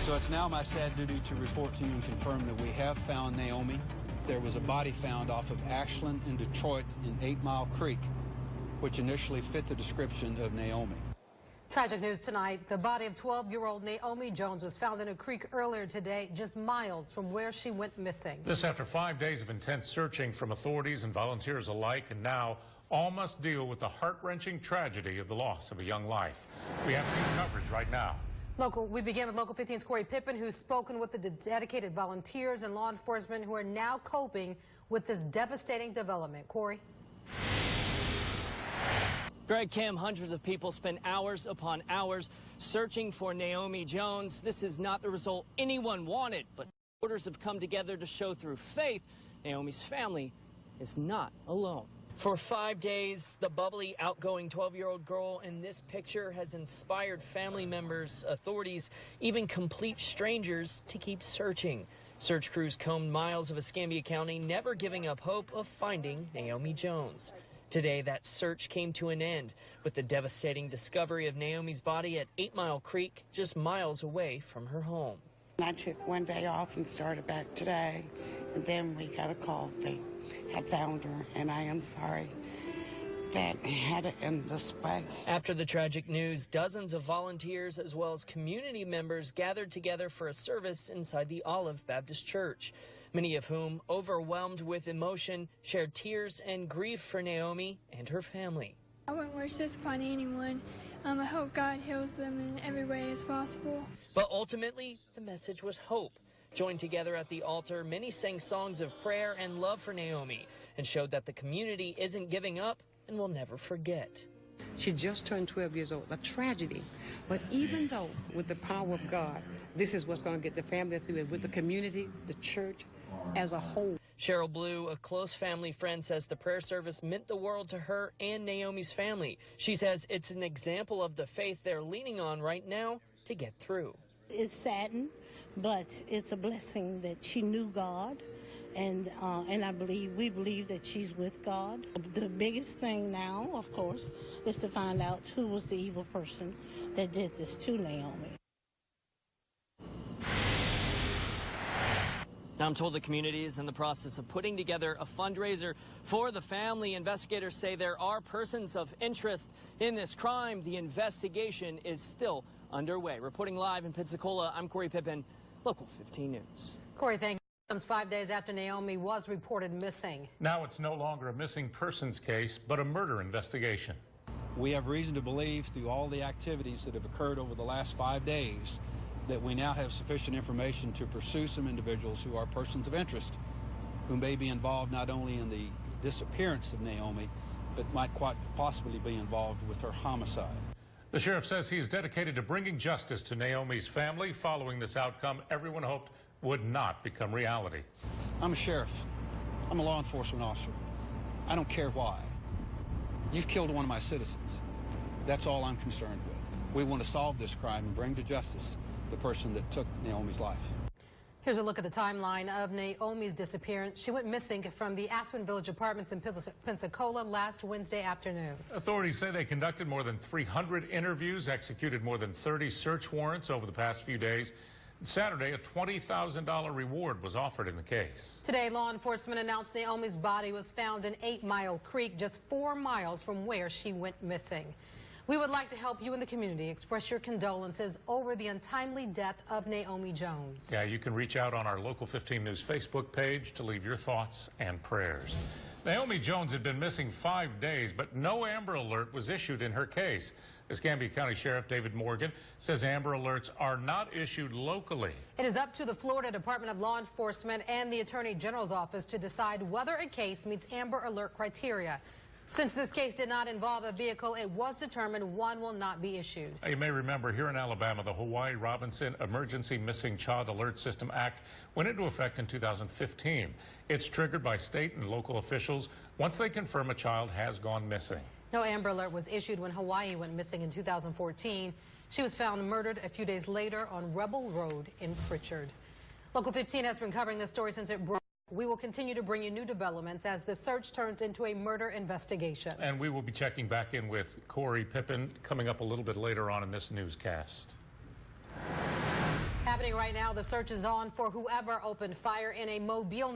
So it's now my sad duty to report to you and confirm that we have found Naomi. There was a body found off of Ashland in Detroit in 8 Mile Creek, which initially fit the description of Naomi. Tragic news tonight. The body of 12-year-old Naomi Jones was found in a creek earlier today, just miles from where she went missing. This after 5 days of intense searching from authorities and volunteers alike, and now all must deal with the heart-wrenching tragedy of the loss of a young life. We have team coverage right now. We begin with Local 15's Corey Pippen, who's spoken with the dedicated volunteers and law enforcement who are now coping with this devastating development. Corey? Greg, Kim, hundreds of people spend hours upon hours searching for Naomi Jones. This is not the result anyone wanted, but supporters have come together to show through faith Naomi's family is not alone. For 5 days, the bubbly, outgoing 12-year-old girl in this picture has inspired family members, authorities, even complete strangers to keep searching. Search crews combed miles of Escambia County, never giving up hope of finding Naomi Jones. Today, that search came to an end with the devastating discovery of Naomi's body at 8 Mile Creek, just miles away from her home. I took one day off and started back today, and then we got a call. They had found her, and I am sorry that it had it in this way. After the tragic news, dozens of volunteers as well as community members gathered together for a service inside the Olive Baptist Church. Many of whom, overwhelmed with emotion, shared tears and grief for Naomi and her family. I wouldn't wish this upon anyone. I hope God heals them in every way as possible. But ultimately, the message was hope. Joined together at the altar, many sang songs of prayer and love for Naomi and showed that the community isn't giving up and will never forget. She just turned 12 years old, a tragedy. But even though, with the power of God, this is what's going to get the family through it, with the community, the church as a whole. Cheryl Blue, a close family friend, says the prayer service meant the world to her and Naomi's family. She says it's an example of the faith they're leaning on right now to get through. It's saddened, but it's a blessing that she knew God, and we believe that she's with God. The biggest thing now, of course, is to find out who was the evil person that did this to Naomi. Now, I'm told the community is in the process of putting together a fundraiser for the family. Investigators say there are persons of interest in this crime. The investigation is still underway. Reporting live in Pensacola, I'm Corey Pippen, Local 15 News. Corey, thank you. 5 days after Naomi was reported missing. Now it's no longer a missing persons case, but a murder investigation. We have reason to believe through all the activities that have occurred over the last 5 days that we now have sufficient information to pursue some individuals who are persons of interest, who may be involved not only in the disappearance of Naomi, but might quite possibly be involved with her homicide. The sheriff says he is dedicated to bringing justice to Naomi's family. Following this outcome, everyone hoped would not become reality. I'm a sheriff. I'm a law enforcement officer. I don't care why. You've killed one of my citizens. That's all I'm concerned with. We want to solve this crime and bring to justice the person that took Naomi's life. Here's a look at the timeline of Naomi's disappearance. She went missing from the Aspen Village Apartments in Pensacola last Wednesday afternoon. Authorities say they conducted more than 300 interviews, executed more than 30 search warrants over the past few days. Saturday, a $20,000 reward was offered in the case. Today, law enforcement announced Naomi's body was found in 8 Mile Creek, just 4 miles from where she went missing. We would like to help you in the community express your condolences over the untimely death of Naomi Jones. Yeah, you can reach out on our Local 15 News Facebook page to leave your thoughts and prayers. Naomi Jones had been missing 5 days, but no Amber Alert was issued in her case. Escambia County Sheriff David Morgan says Amber Alerts are not issued locally. It is up to the Florida Department of Law Enforcement and the Attorney General's office to decide whether a case meets Amber Alert criteria. Since this case did not involve a vehicle, it was determined one will not be issued. You may remember here in Alabama, the Hawaii Robinson Emergency Missing Child Alert System Act went into effect in 2015. It's triggered by state and local officials once they confirm a child has gone missing. No Amber Alert was issued when Hawaii went missing in 2014. She was found murdered a few days later on Rebel Road in Pritchard. Local 15 has been covering this story since it broke. We will continue to bring you new developments as the search turns into a murder investigation. And we will be checking back in with Corey Pippen coming up a little bit later on in this newscast. happening right now. The search is on for whoever opened fire in a Mobile